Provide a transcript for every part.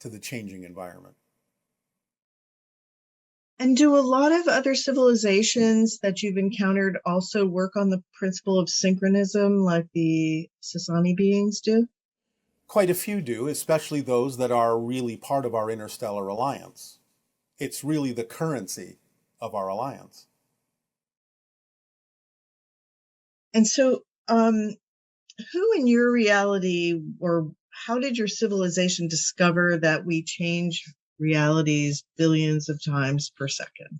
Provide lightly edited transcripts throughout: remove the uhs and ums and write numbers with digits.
to the changing environment. And do a lot of other civilizations that you've encountered also work on the principle of synchronism like the Sasani beings do? Quite a few do, especially those that are really part of our interstellar alliance. It's really the currency of our alliance. And so, who in your reality, or how did your civilization discover that we change realities billions of times per second?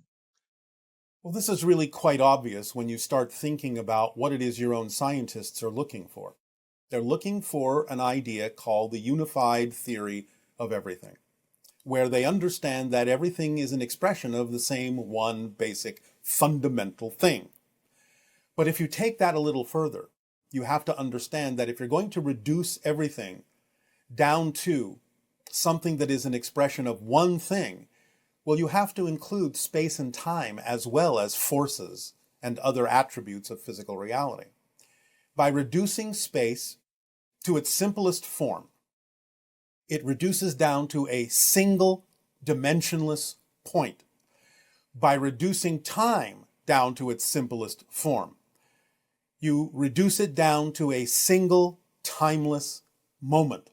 Well, this is really quite obvious when you start thinking about what it is your own scientists are looking for. They're looking for an idea called the unified theory of everything, where they understand that everything is an expression of the same one basic fundamental thing. But if you take that a little further, you have to understand that if you're going to reduce everything down to something that is an expression of one thing, well, you have to include space and time as well as forces and other attributes of physical reality. By reducing space to its simplest form, it reduces down to a single dimensionless point. By reducing time down to its simplest form, you reduce it down to a single timeless moment.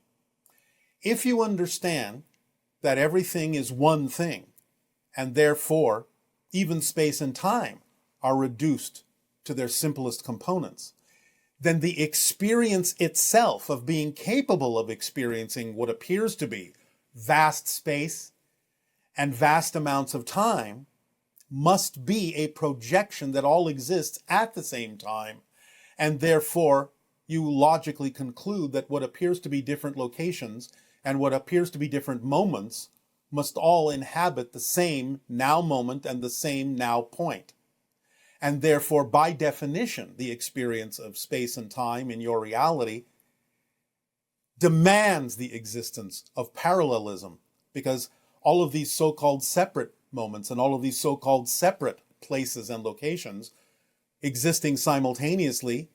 If you understand that everything is one thing, and therefore even space and time are reduced to their simplest components, then the experience itself of being capable of experiencing what appears to be vast space and vast amounts of time must be a projection that all exists at the same time, and therefore you logically conclude that what appears to be different locations and what appears to be different moments must all inhabit the same now moment and the same now point. And therefore, by definition, the experience of space and time in your reality demands the existence of parallelism, because all of these so-called separate moments and all of these so-called separate places and locations existing simultaneously,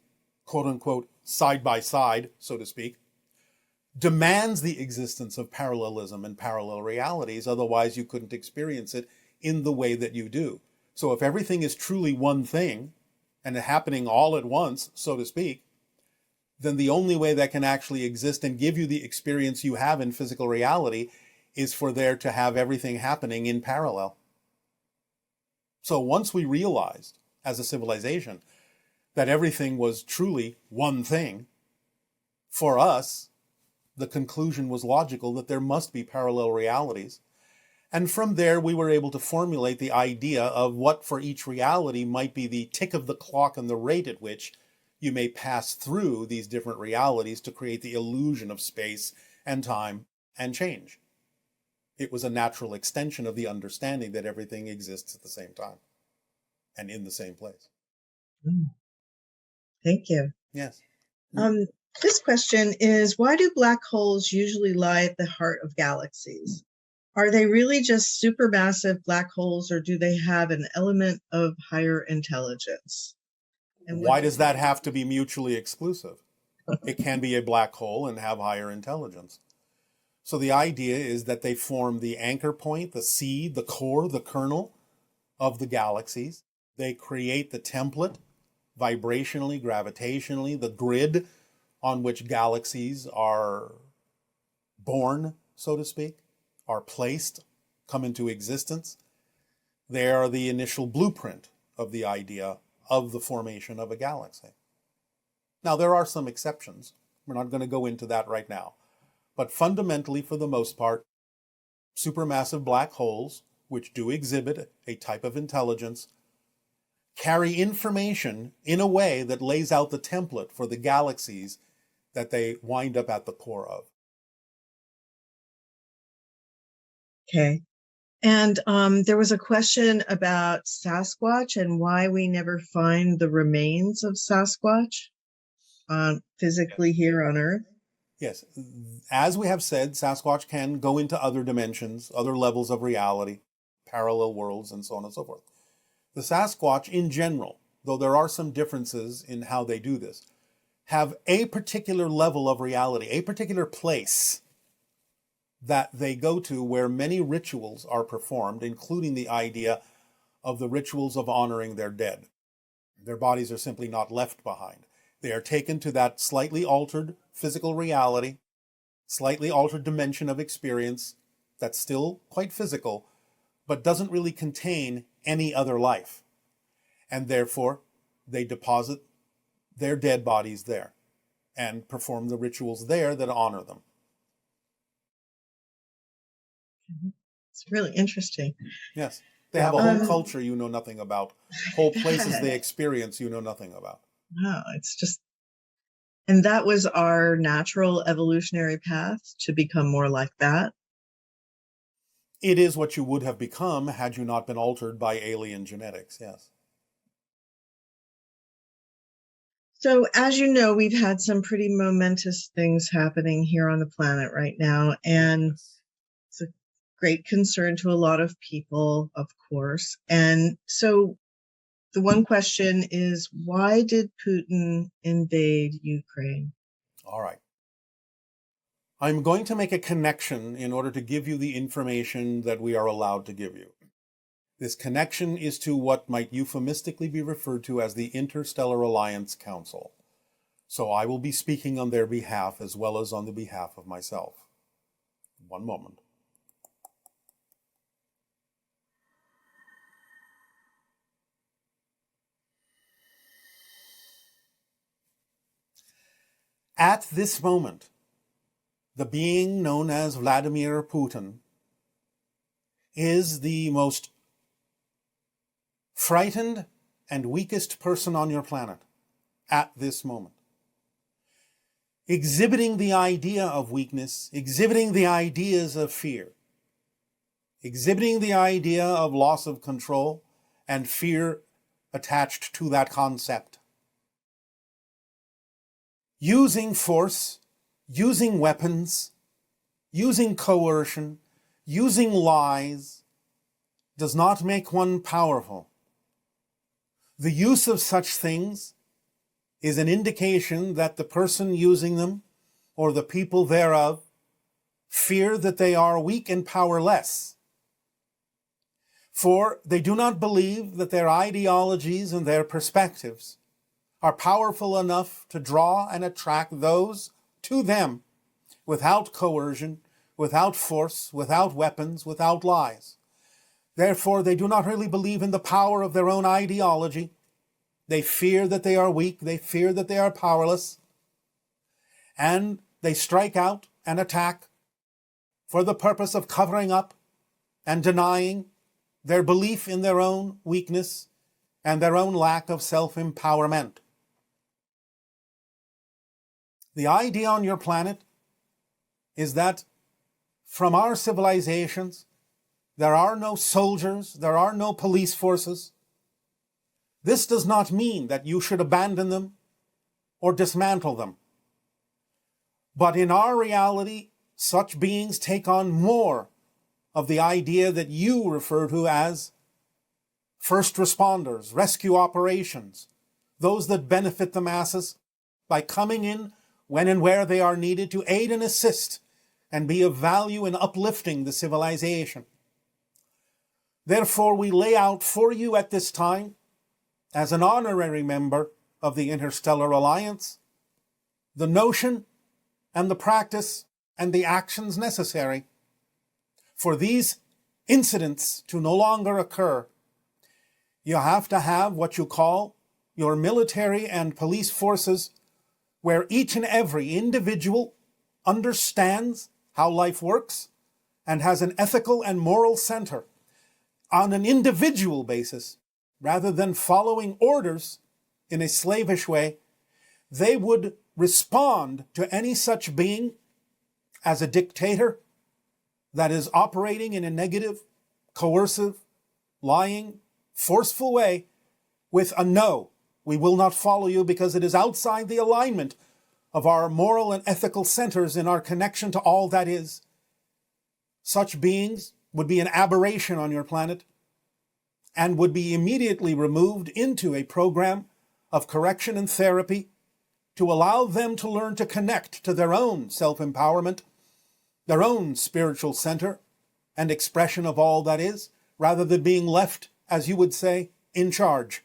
quote unquote, side by side, so to speak, demands the existence of parallelism and parallel realities. Otherwise, you couldn't experience it in the way that you do. So if everything is truly one thing and happening all at once, so to speak, then the only way that can actually exist and give you the experience you have in physical reality is for there to have everything happening in parallel. So once we realized as a civilization that everything was truly one thing, for us, the conclusion was logical that there must be parallel realities. And from there, we were able to formulate the idea of what for each reality might be the tick of the clock and the rate at which you may pass through these different realities to create the illusion of space and time and change. It was a natural extension of the understanding that everything exists at the same time and in the same place. Thank you. Yes. This question is, why do black holes usually lie at the heart of galaxies? Are they really just supermassive black holes, or do they have an element of higher intelligence? And why does that have to be mutually exclusive? It can be a black hole and have higher intelligence. So the idea is that they form the anchor point, the seed, the core, the kernel of the galaxies. They create the template, vibrationally, gravitationally, the grid on which galaxies are born, so to speak, are placed, come into existence. They are the initial blueprint of the idea of the formation of a galaxy. Now, there are some exceptions. We're not going to go into that right now. But fundamentally, for the most part, supermassive black holes, which do exhibit a type of intelligence, carry information in a way that lays out the template for the galaxies that they wind up at the core of. Okay. And there was a question about Sasquatch and why we never find the remains of Sasquatch physically here on Earth. Yes. As we have said, Sasquatch can go into other dimensions, other levels of reality, parallel worlds, and so on and so forth. The Sasquatch in general, though there are some differences in how they do this, have a particular level of reality, a particular place that they go to where many rituals are performed, including the idea of the rituals of honoring their dead. Their bodies are simply not left behind. They are taken to that slightly altered physical reality, slightly altered dimension of experience that's still quite physical, but doesn't really contain any other life. And therefore, they deposit their dead bodies there and perform the rituals there that honor them. It's really interesting. Yes. They have a whole culture you know nothing about, whole places they experience you know nothing about. Wow, it's just, and that was our natural evolutionary path to become more like that. It is what you would have become had you not been altered by alien genetics, yes. So, as you know, we've had some pretty momentous things happening here on the planet right now, and it's a great concern to a lot of people, of course. And so the one question is, why did Putin invade Ukraine? All right. I'm going to make a connection in order to give you the information that we are allowed to give you. This connection is to what might euphemistically be referred to as the Interstellar Alliance Council. So I will be speaking on their behalf as well as on the behalf of myself. One moment. At this moment, the being known as Vladimir Putin is the most frightened and weakest person on your planet at this moment. Exhibiting the idea of weakness, exhibiting the ideas of fear, exhibiting the idea of loss of control and fear attached to that concept. Using force, using weapons, using coercion, using lies does not make one powerful. The use of such things is an indication that the person using them, or the people thereof, fear that they are weak and powerless. For they do not believe that their ideologies and their perspectives are powerful enough to draw and attract those to them without coercion, without force, without weapons, without lies. Therefore, they do not really believe in the power of their own ideology. They fear that they are weak, they fear that they are powerless, and they strike out and attack for the purpose of covering up and denying their belief in their own weakness and their own lack of self-empowerment. The idea on your planet is that from our civilizations, there are no soldiers, there are no police forces. This does not mean that you should abandon them or dismantle them. But in our reality, such beings take on more of the idea that you refer to as first responders, rescue operations, those that benefit the masses by coming in when and where they are needed to aid and assist and be of value in uplifting the civilization. Therefore, we lay out for you at this time, as an honorary member of the Interstellar Alliance, the notion and the practice and the actions necessary for these incidents to no longer occur. You have to have what you call your military and police forces, where each and every individual understands how life works and has an ethical and moral center on an individual basis, rather than following orders in a slavish way. They would respond to any such being as a dictator that is operating in a negative, coercive, lying, forceful way with a no. We will not follow you because it is outside the alignment of our moral and ethical centers in our connection to all that is. Such beings would be an aberration on your planet and would be immediately removed into a program of correction and therapy to allow them to learn to connect to their own self-empowerment, their own spiritual center and expression of all that is, rather than being left, as you would say, in charge.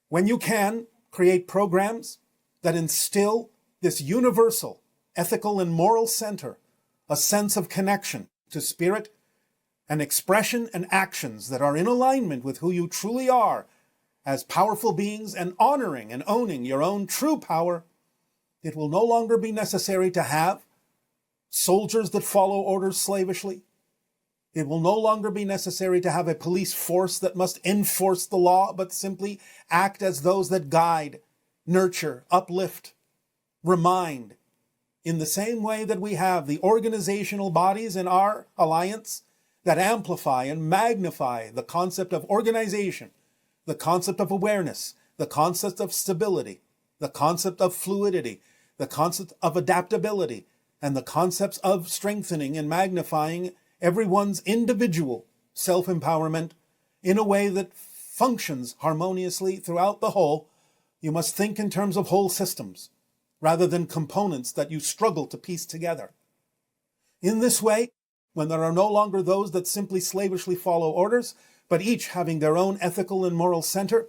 When you can, create programs that instill this universal ethical and moral center, a sense of connection to spirit, and expression and actions that are in alignment with who you truly are as powerful beings, and honoring and owning your own true power, it will no longer be necessary to have soldiers that follow orders slavishly. It will no longer be necessary to have a police force that must enforce the law, but simply act as those that guide, nurture, uplift, remind. In the same way that we have the organizational bodies in our alliance that amplify and magnify the concept of organization, the concept of awareness, the concept of stability, the concept of fluidity, the concept of adaptability, and the concepts of strengthening and magnifying everyone's individual self-empowerment in a way that functions harmoniously throughout the whole. You must think in terms of whole systems, rather than components that you struggle to piece together. In this way, when there are no longer those that simply slavishly follow orders, but each having their own ethical and moral center,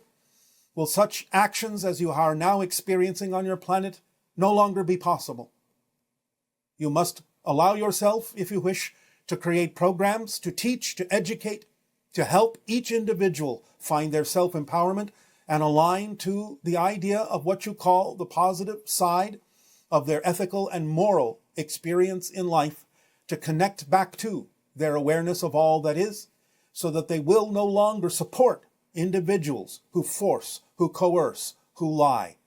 will such actions as you are now experiencing on your planet no longer be possible. You must allow yourself, if you wish, to create programs, to teach, to educate, to help each individual find their self-empowerment and align to the idea of what you call the positive side of their ethical and moral experience in life, to connect back to their awareness of all that is, so that they will no longer support individuals who force, who coerce, who lie.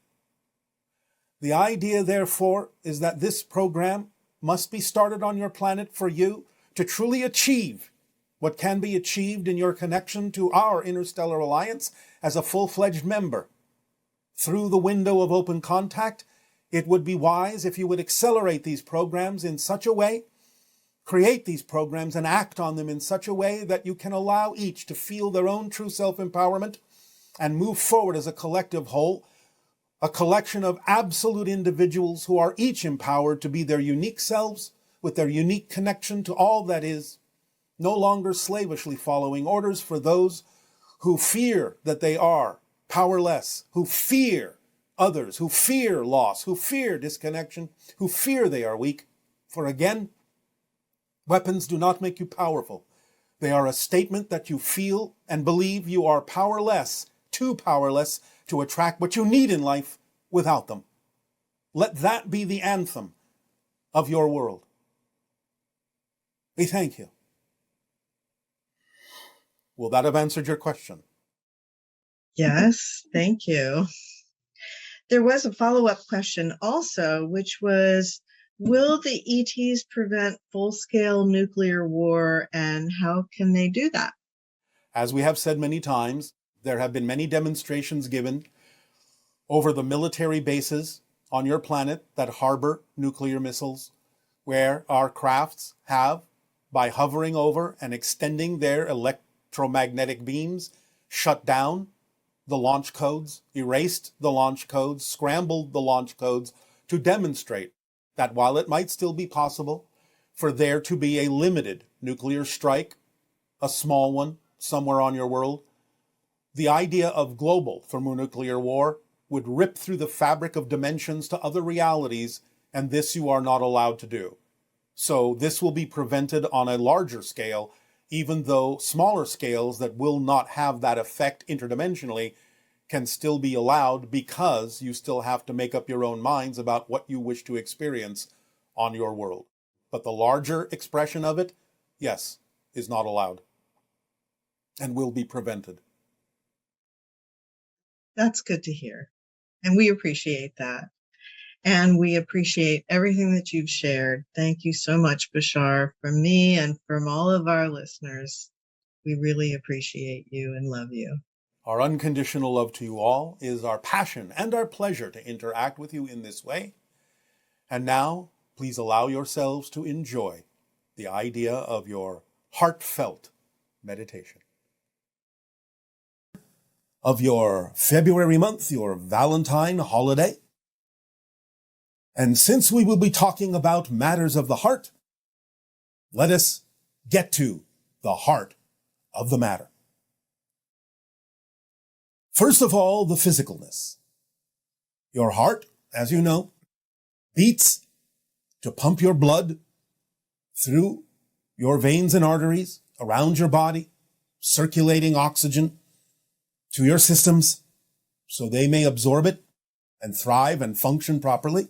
The idea, therefore, is that this program must be started on your planet for you to truly achieve what can be achieved in your connection to our interstellar alliance as a full-fledged member. Through the window of open contact, it would be wise if you would accelerate these programs in such a way, create these programs and act on them in such a way that you can allow each to feel their own true self-empowerment and move forward as a collective whole, a collection of absolute individuals who are each empowered to be their unique selves with their unique connection to all that is, no longer slavishly following orders for those who fear that they are powerless, who fear others, who fear loss, who fear disconnection, who fear they are weak. For again, weapons do not make you powerful. They are a statement that you feel and believe you are powerless to attract what you need in life without them. Let that be the anthem of your world. We thank you. Will that have answered your question? Yes, thank you. There was a follow-up question also, which was, will the ETs prevent full-scale nuclear war, and how can they do that? As we have said many times, there have been many demonstrations given over the military bases on your planet that harbor nuclear missiles, where our crafts have, by hovering over and extending their electromagnetic beams, shut down the launch codes, erased the launch codes, scrambled the launch codes to demonstrate that while it might still be possible for there to be a limited nuclear strike, a small one somewhere on your world, the idea of global thermonuclear war would rip through the fabric of dimensions to other realities, and this you are not allowed to do. So this will be prevented on a larger scale, even though smaller scales that will not have that effect interdimensionally can still be allowed, because you still have to make up your own minds about what you wish to experience on your world. But the larger expression of it, yes, is not allowed and will be prevented. That's good to hear. And we appreciate that. And we appreciate everything that you've shared. Thank you so much, Bashar, from me and from all of our listeners. We really appreciate you and love you. Our unconditional love to you all is our passion and our pleasure to interact with you in this way. And now, please allow yourselves to enjoy the idea of your heartfelt meditation. Of your February month, your Valentine holiday. And since we will be talking about matters of the heart, let us get to the heart of the matter. First of all, the physicalness. Your heart, as you know, beats to pump your blood through your veins and arteries around your body, circulating oxygen to your systems so they may absorb it and thrive and function properly.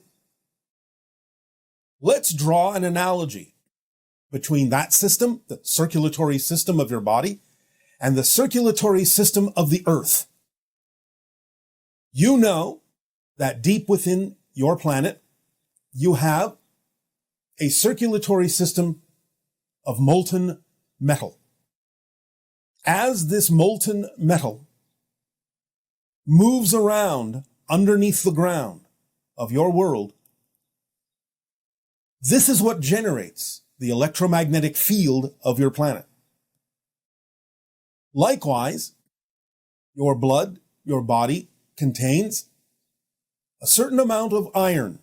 Let's draw an analogy between that system, the circulatory system of your body, and the circulatory system of the earth. You know that deep within your planet, you have a circulatory system of molten metal. As this molten metal moves around underneath the ground of your world, this is what generates the electromagnetic field of your planet. Likewise, your blood, your body contains a certain amount of iron.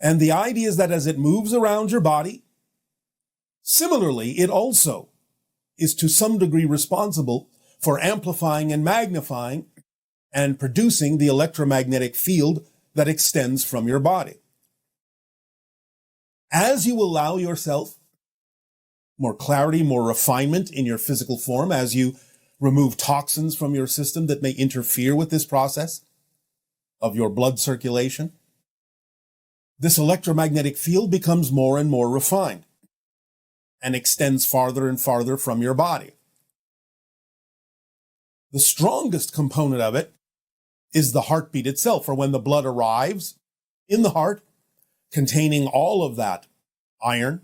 And the idea is that as it moves around your body, similarly, it also is to some degree responsible for amplifying and magnifying and producing the electromagnetic field that extends from your body. As you allow yourself more clarity, more refinement in your physical form, as you remove toxins from your system that may interfere with this process of your blood circulation, this electromagnetic field becomes more and more refined and extends farther and farther from your body. The strongest component of it is the heartbeat itself, or when the blood arrives in the heart, containing all of that iron.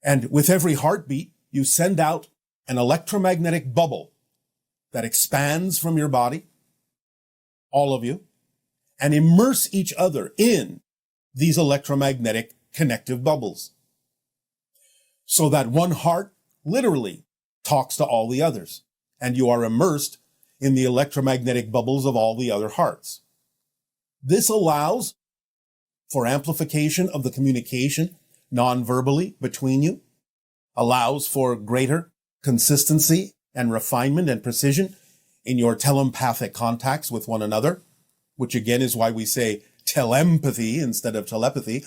And with every heartbeat, you send out an electromagnetic bubble that expands from your body, all of you, and immerse each other in these electromagnetic connective bubbles. So that one heart literally talks to all the others, and you are immersed in the electromagnetic bubbles of all the other hearts. This allows for amplification of the communication non-verbally between you, allows for greater consistency and refinement and precision in your telepathic contacts with one another, which again is why we say telepathy instead of telepathy,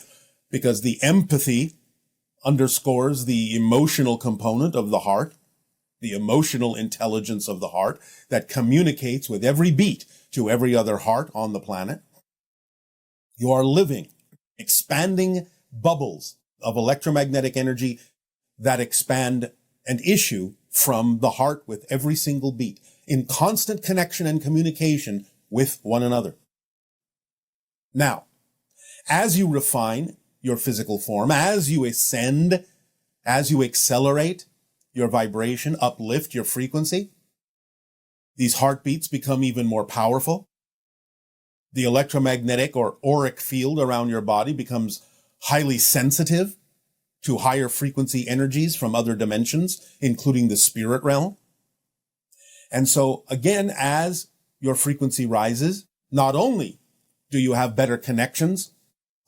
because the empathy underscores the emotional component of the heart, the emotional intelligence of the heart that communicates with every beat to every other heart on the planet. You are living, expanding bubbles of electromagnetic energy that expand and issue from the heart with every single beat, in constant connection and communication with one another. Now, as you refine your physical form, as you ascend, as you accelerate your vibration, uplift your frequency, these heartbeats become even more powerful. The electromagnetic or auric field around your body becomes highly sensitive to higher frequency energies from other dimensions, including the spirit realm. And so again, as your frequency rises, not only do you have better connections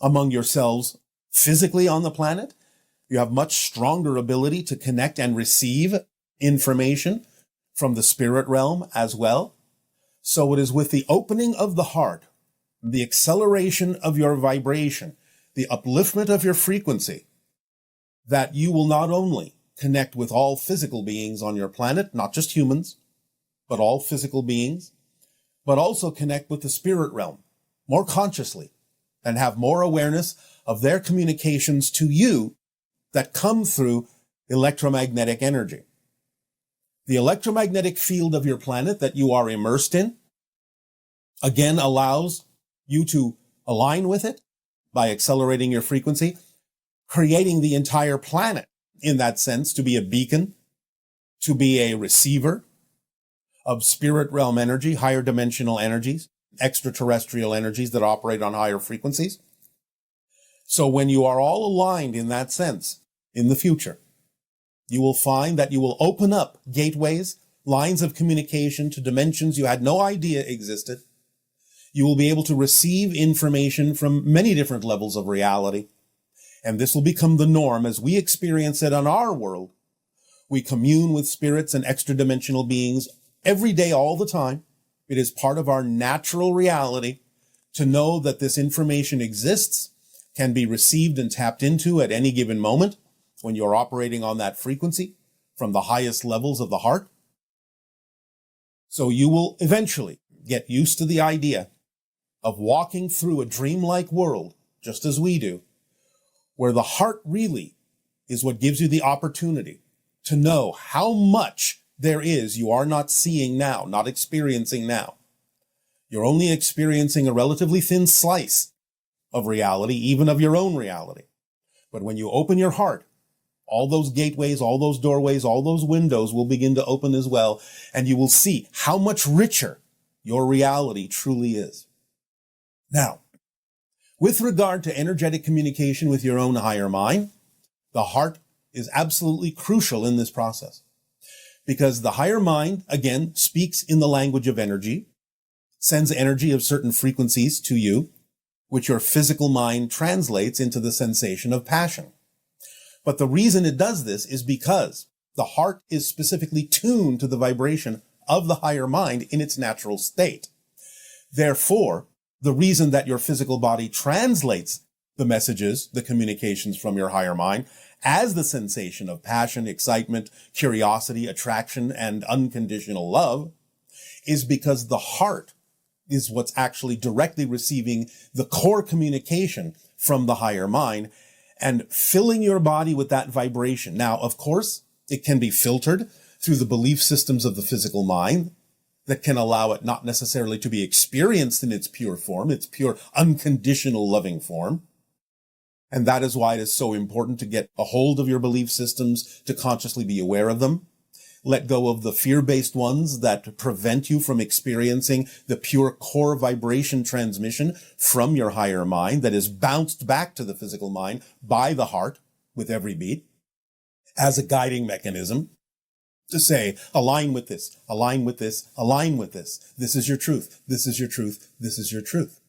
among yourselves physically on the planet, you have much stronger ability to connect and receive information from the spirit realm as well. So it is with the opening of the heart, the acceleration of your vibration, the upliftment of your frequency, that you will not only connect with all physical beings on your planet, not just humans, but all physical beings, but also connect with the spirit realm more consciously and have more awareness of their communications to you that come through electromagnetic energy. The electromagnetic field of your planet that you are immersed in, again, allows you to align with it by accelerating your frequency, creating the entire planet in that sense to be a beacon, to be a receiver of spirit realm energy, higher dimensional energies, extraterrestrial energies that operate on higher frequencies. So when you are all aligned in that sense in the future, you will find that you will open up gateways, lines of communication to dimensions you had no idea existed. You will be able to receive information from many different levels of reality. And this will become the norm as we experience it on our world. We commune with spirits and extra-dimensional beings every day, all the time. It is part of our natural reality to know that this information exists, can be received and tapped into at any given moment when you're operating on that frequency from the highest levels of the heart. So you will eventually get used to the idea of walking through a dreamlike world, just as we do, where the heart really is what gives you the opportunity to know how much there is you are not seeing now, not experiencing now. You're only experiencing a relatively thin slice of reality, even of your own reality. But when you open your heart, all those gateways, all those doorways, all those windows will begin to open as well, and you will see how much richer your reality truly is. Now, with regard to energetic communication with your own higher mind, the heart is absolutely crucial in this process, because the higher mind, again, speaks in the language of energy, sends energy of certain frequencies to you, which your physical mind translates into the sensation of passion. But the reason it does this is because the heart is specifically tuned to the vibration of the higher mind in its natural state. Therefore, the reason that your physical body translates the messages, the communications from your higher mind, as the sensation of passion, excitement, curiosity, attraction, and unconditional love, is because the heart is what's actually directly receiving the core communication from the higher mind and filling your body with that vibration. Now, of course, it can be filtered through the belief systems of the physical mind that can allow it not necessarily to be experienced in its pure form, its pure unconditional loving form. And that is why it is so important to get a hold of your belief systems, to consciously be aware of them. Let go of the fear-based ones that prevent you from experiencing the pure core vibration transmission from your higher mind that is bounced back to the physical mind by the heart with every beat as a guiding mechanism to say, align with this, align with this, align with this. This is your truth. This is your truth. This is your truth.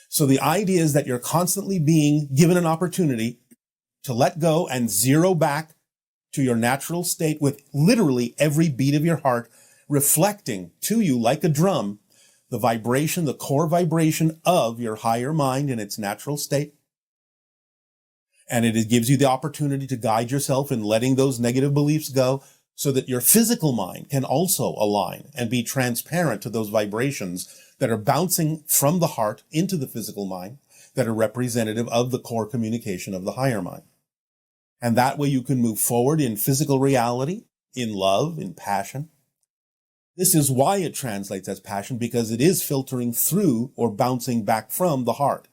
So the idea is that you're constantly being given an opportunity to let go and zero back to your natural state with literally every beat of your heart reflecting to you like a drum the vibration, the core vibration of your higher mind in its natural state. And it gives you the opportunity to guide yourself in letting those negative beliefs go so that your physical mind can also align and be transparent to those vibrations that are bouncing from the heart into the physical mind that are representative of the core communication of the higher mind. And that way you can move forward in physical reality, in love, in passion. This is why it translates as passion, because it is filtering through or bouncing back from the heart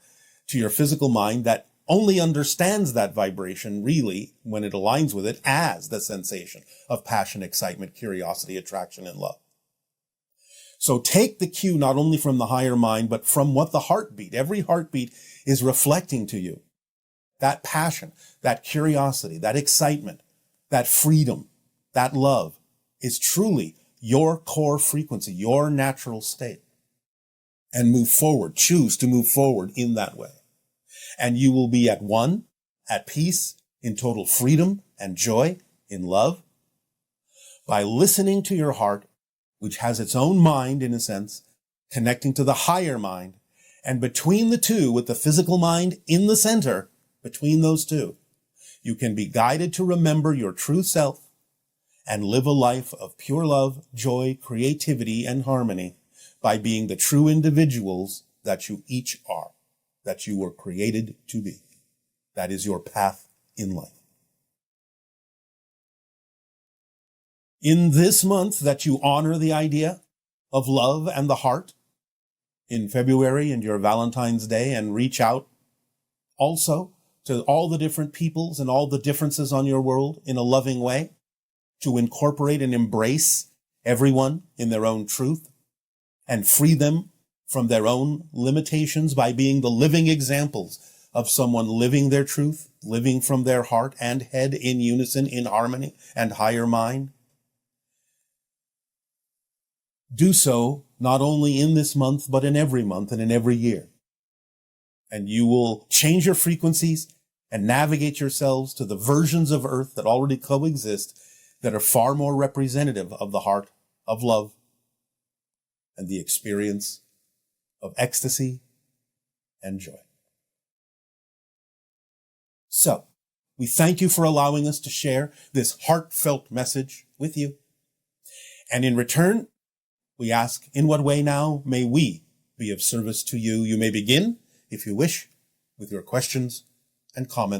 to your physical mind that only understands that vibration really when it aligns with it as the sensation of passion, excitement, curiosity, attraction, and love. So take the cue not only from the higher mind, but from what the heartbeat, every heartbeat is reflecting to you. That passion, that curiosity, that excitement, that freedom, that love is truly your core frequency, your natural state. And move forward, choose to move forward in that way. And you will be at one, at peace, in total freedom and joy, in love, by listening to your heart, which has its own mind in a sense, connecting to the higher mind, and between the two, with the physical mind in the center, between those two, you can be guided to remember your true self and live a life of pure love, joy, creativity, and harmony by being the true individuals that you each are, that you were created to be. That is your path in life. In this month that you honor the idea of love and the heart, in February and your Valentine's Day, and reach out also to all the different peoples and all the differences on your world in a loving way, to incorporate and embrace everyone in their own truth and free them from their own limitations by being the living examples of someone living their truth, living from their heart and head in unison, in harmony and higher mind. Do so not only in this month, but in every month and in every year. And you will change your frequencies and navigate yourselves to the versions of Earth that already coexist that are far more representative of the heart of love and the experience of ecstasy and joy. So, we thank you for allowing us to share this heartfelt message with you. And in return, we ask, in what way now may we be of service to you? You may begin, if you wish, with your questions and comments.